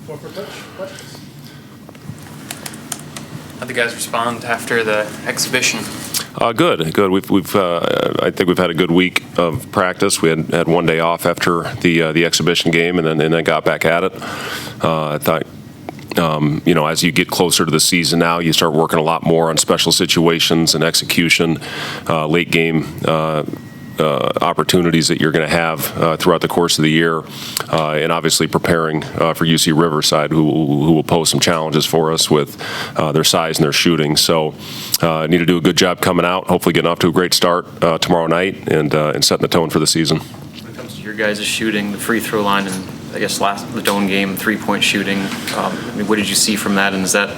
Corporate coach, questions? How'd the guys respond after the exhibition? Good. I think we've had a good week of practice. We had one day off after the exhibition game, and then got back at it. I thought, as you get closer to the season now, you start working a lot more on special situations and execution, late game opportunities that you're going to have throughout the course of the year, and obviously preparing for UC-Riverside, who will pose some challenges for us with their size and their shooting. So need to do a good job coming out, hopefully getting off to a great start tomorrow night and setting the tone for the season. When it comes to your guys' shooting, the free throw line, and I guess the Doan game, 3-point shooting, what did you see from that, and is that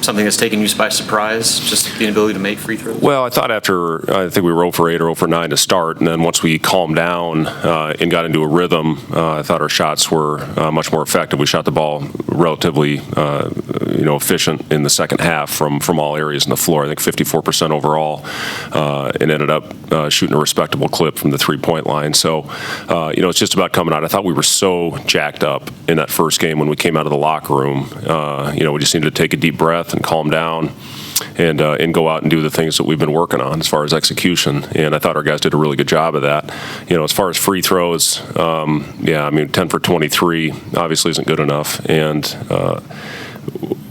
something that's taken you by surprise, just the inability to make free throws? Well, I thought I think we were 0 for 8 or 0 for 9 to start, and then once we calmed down and got into a rhythm, I thought our shots were much more effective. We shot the ball relatively, efficient in the second half from all areas in the floor. I think 54% overall, and ended up shooting a respectable clip from the 3-point line. So, it's just about coming out. I thought we were so jacked up in that first game when we came out of the locker room. We just needed to take a deep breath and calm down and go out and do the things that we've been working on as far as execution. And I thought our guys did a really good job of that. As far as free throws, 10 for 23 obviously isn't good enough. And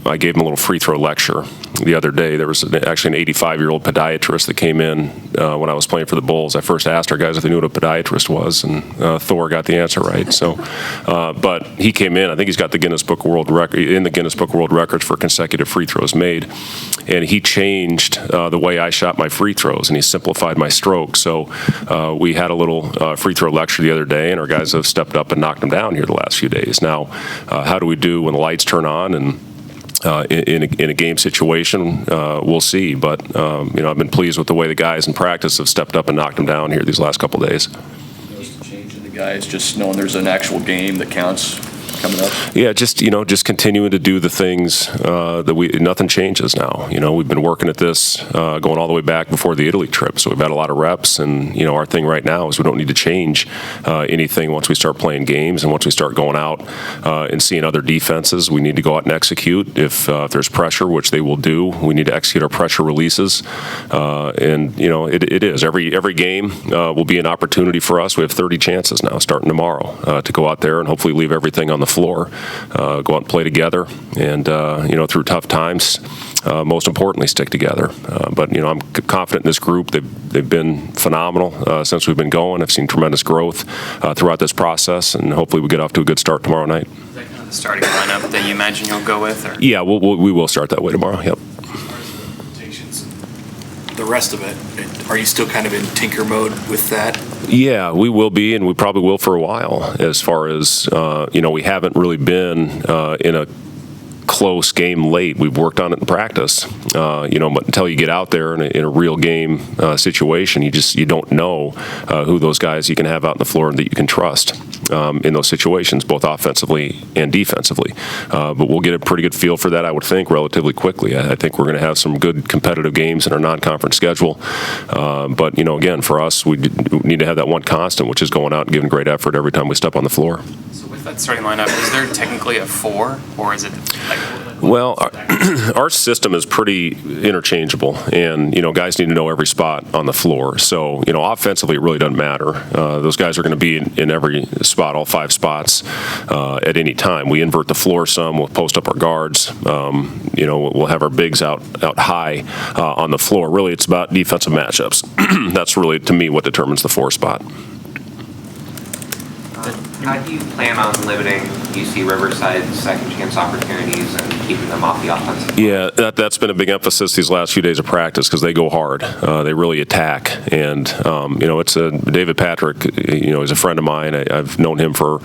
I gave them a little free throw lecture the other day. There was actually an 85-year-old podiatrist that came in when I was playing for the Bulls. I first asked our guys if they knew what a podiatrist was, and Thor got the answer right. So, but he came in. I think he's got the Guinness Book of World Records for consecutive free throws made, and he changed the way I shot my free throws, and he simplified my stroke. So we had a little free throw lecture the other day, and our guys have stepped up and knocked them down here the last few days. Now, how do we do when the lights turn on and in a game situation, we'll see. But, I've been pleased with the way the guys in practice have stepped up and knocked them down here these last couple of days. Notice the change in the guys, just knowing there's an actual game that counts coming up? Yeah, just continuing to do the things that nothing changes now. We've been working at this going all the way back before the Italy trip, so we've had a lot of reps, and our thing right now is we don't need to change anything once we start playing games and once we start going out and seeing other defenses. We need to go out and execute. If there's pressure, which they will do, we need to execute our pressure releases, and it is every game will be an opportunity for us. We have 30 chances now starting tomorrow to go out there and hopefully leave everything on the floor, go out and play together, and through tough times, most importantly, stick together. But I'm confident in this group. They've been phenomenal since we've been going. I've seen tremendous growth throughout this process, and hopefully we get off to a good start tomorrow night. Is that kind of the starting lineup that you imagine you'll go with? Or? Yeah, we will start that way tomorrow. Yep. The rest of it, are you still kind of in tinker mode with that? Yeah, we will be, and we probably will for a while. As far as we haven't really been in a close game late. We've worked on it in practice, but until you get out there in a real game situation, you don't know who those guys you can have out on the floor and that you can trust in those situations, both offensively and defensively. But we'll get a pretty good feel for that, I would think, relatively quickly. I think we're going to have some good competitive games in our non-conference schedule. But again, for us, we need to have that one constant, which is going out and giving great effort every time we step on the floor. So with that starting lineup, is there technically a 4, or is it like? Well, our system is pretty interchangeable, and guys need to know every spot on the floor. So offensively, it really doesn't matter. Those guys are going to be in every spot, all 5 spots at any time. We invert the floor some. We'll post up our guards. We'll have our bigs out high on the floor. Really, it's about defensive matchups. That's really, to me, what determines the 4 spot. How do you plan on limiting UC-Riverside's second chance opportunities and keeping them off the offensive? Yeah, that's been a big emphasis these last few days of practice because they go hard. They really attack. And, it's David Patrick, is a friend of mine. I've known him for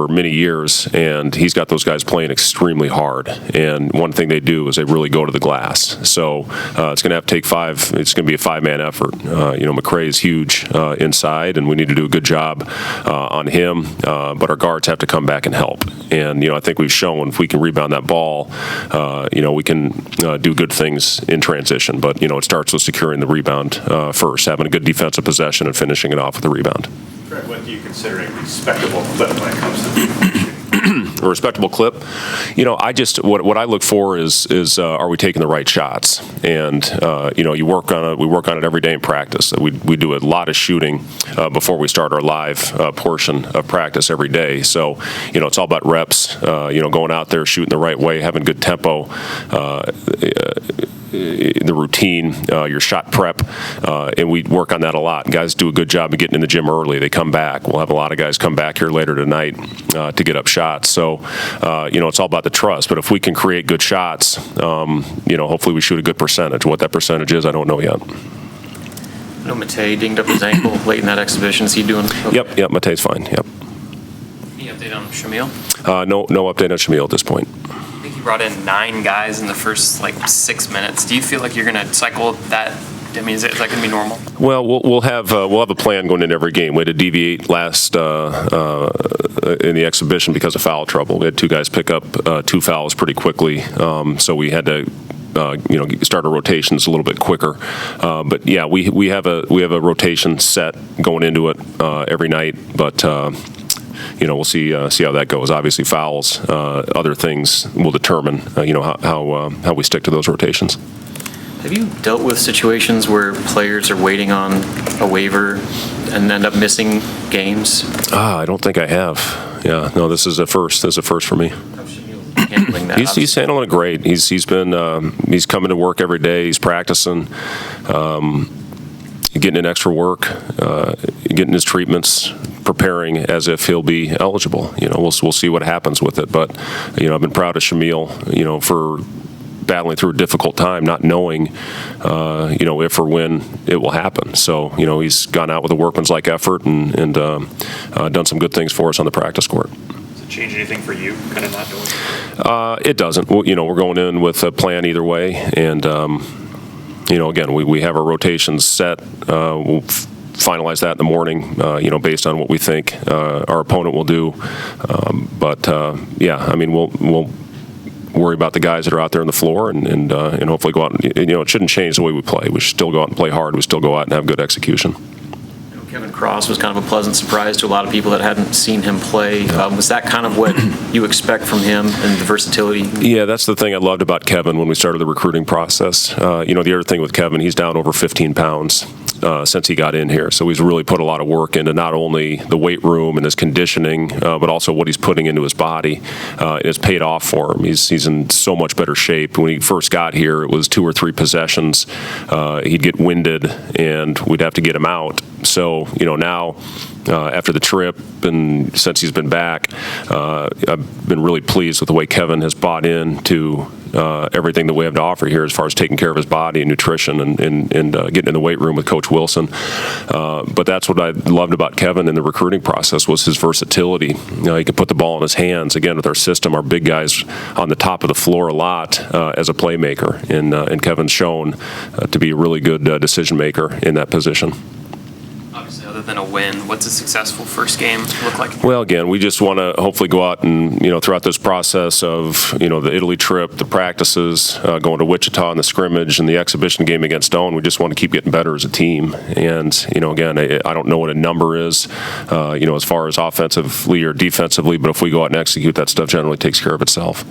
many years, and he's got those guys playing extremely hard. And one thing they do is they really go to the glass. So it's going to have to take 5. It's going to be a 5-man effort. McCray is huge inside, and we need to do a good job on him. But our guards have to come back and help. And, I think we've shown if we can rebound that ball, we can do good things in transition. But, it starts with securing the rebound first, having a good defensive possession and finishing it off with a rebound. Freg, what do you consider a respectable clip when it comes to a respectable clip. I just what I look for is are we taking the right shots? And we work on it every day in practice. We do a lot of shooting before we start our live portion of practice every day. So it's all about reps. Going out there, shooting the right way, having good tempo. The routine, your shot prep, and we work on that a lot. Guys do a good job of getting in the gym early. They come back. We'll have a lot of guys come back here later tonight to get up shots. So, it's all about the trust. But if we can create good shots, hopefully we shoot a good percentage. What that percentage is, I don't know yet. I know Matej dinged up his ankle late in that exhibition. Is he doing okay? Yep, Matej's fine, yep. Any update on Shamil? No update on Shamil at this point. I think he brought in 9 guys in the first 6 minutes. Do you feel like you're going to cycle that? I mean, is that going to be normal? Well, we'll have a plan going into every game. We had to deviate last in the exhibition because of foul trouble. We had 2 guys pick up 2 fouls pretty quickly, so we had to start our rotations a little bit quicker. But yeah, we have a rotation set going into it every night, but. We'll see how that goes. Obviously, fouls, other things will determine, how we stick to those rotations. Have you dealt with situations where players are waiting on a waiver and end up missing games? I don't think I have. Yeah, no, this is a first. This is a first for me. Handling that. He's handling it great. He's coming to work every day. He's practicing. Getting in extra work, getting his treatments, preparing as if he'll be eligible. We'll see what happens with it. But I've been proud of Shamil, for battling through a difficult time, not knowing, if or when it will happen. So he's gone out with a workman's-like effort and done some good things for us on the practice court. Does it change anything for you, kind of not knowing? It doesn't. We're going in with a plan either way, and. Again, we have our rotations set. We'll finalize that in the morning, based on what we think our opponent will do. We'll worry about the guys that are out there on the floor and hopefully go out. It shouldn't change the way we play. We should still go out and play hard. We still go out and have good execution. Kevin Cross was kind of a pleasant surprise to a lot of people that hadn't seen him play. Was that kind of what you expect from him and the versatility? Yeah, that's the thing I loved about Kevin when we started the recruiting process. The other thing with Kevin, he's down over 15 pounds since he got in here. So he's really put a lot of work into not only the weight room and his conditioning, but also what he's putting into his body. It's paid off for him. He's in so much better shape. When he first got here, it was 2 or 3 possessions. He'd get winded, and we'd have to get him out. So, now after the trip and since he's been back, I've been really pleased with the way Kevin has bought into everything that we have to offer here as far as taking care of his body and nutrition and getting in the weight room with Coach Wilson. But that's what I loved about Kevin in the recruiting process was his versatility. He could put the ball in his hands. Again, with our system, our big guys on the top of the floor a lot as a playmaker. And Kevin's shown to be a really good decision maker in that position. Obviously, other than a win, what's a successful first game look like? Well, again, we just want to hopefully go out and, throughout this process of, the Italy trip, the practices, going to Wichita in the scrimmage and the exhibition game against Stone, we just want to keep getting better as a team. And, again, I don't know what a number is, as far as offensively or defensively, but if we go out and execute, that stuff generally takes care of itself.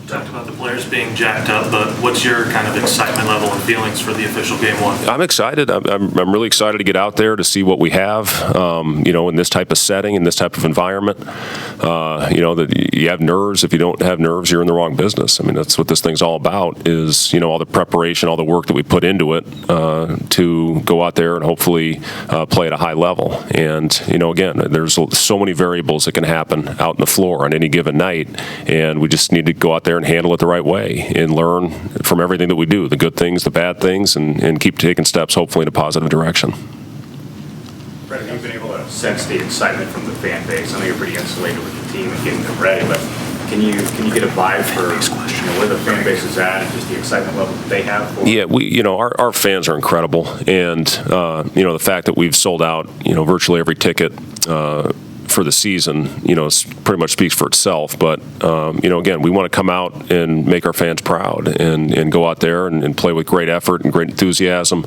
Talked about the players being jacked up, but what's your kind of excitement level and feelings for the official game 1? I'm excited. I'm really excited to get out there to see what we have, in this type of setting, in this type of environment. That you have nerves. If you don't have nerves, you're in the wrong business. I mean, that's what this thing's all about is, all the preparation, all the work that we put into it to go out there and hopefully play at a high level. And, again, there's so many variables that can happen out in the floor on any given night, and we just need to go out there and handle it the right way and learn from everything that we do, the good things, the bad things, and keep taking steps hopefully in a positive direction. Freg, you've been able to sense the excitement from the fan base. I know you're pretty insulated with the team and getting them ready, but can you get a vibe for where the fan base is at and just the excitement level that they have? For our fans are incredible, and the fact that we've sold out virtually every ticket for the season, pretty much speaks for itself. But, again, we want to come out and make our fans proud and go out there and play with great effort and great enthusiasm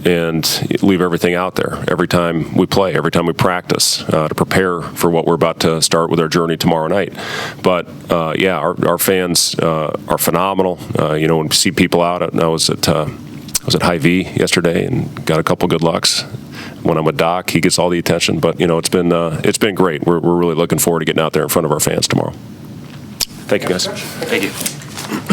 and leave everything out there every time we play, every time we practice to prepare for what we're about to start with our journey tomorrow night. But, our fans are phenomenal. When we see people out, I was at Hy-Vee yesterday and got a couple good looks. When I'm with Doc, he gets all the attention. But it's been great. We're really looking forward to getting out there in front of our fans tomorrow. Thank you, guys. Thank you.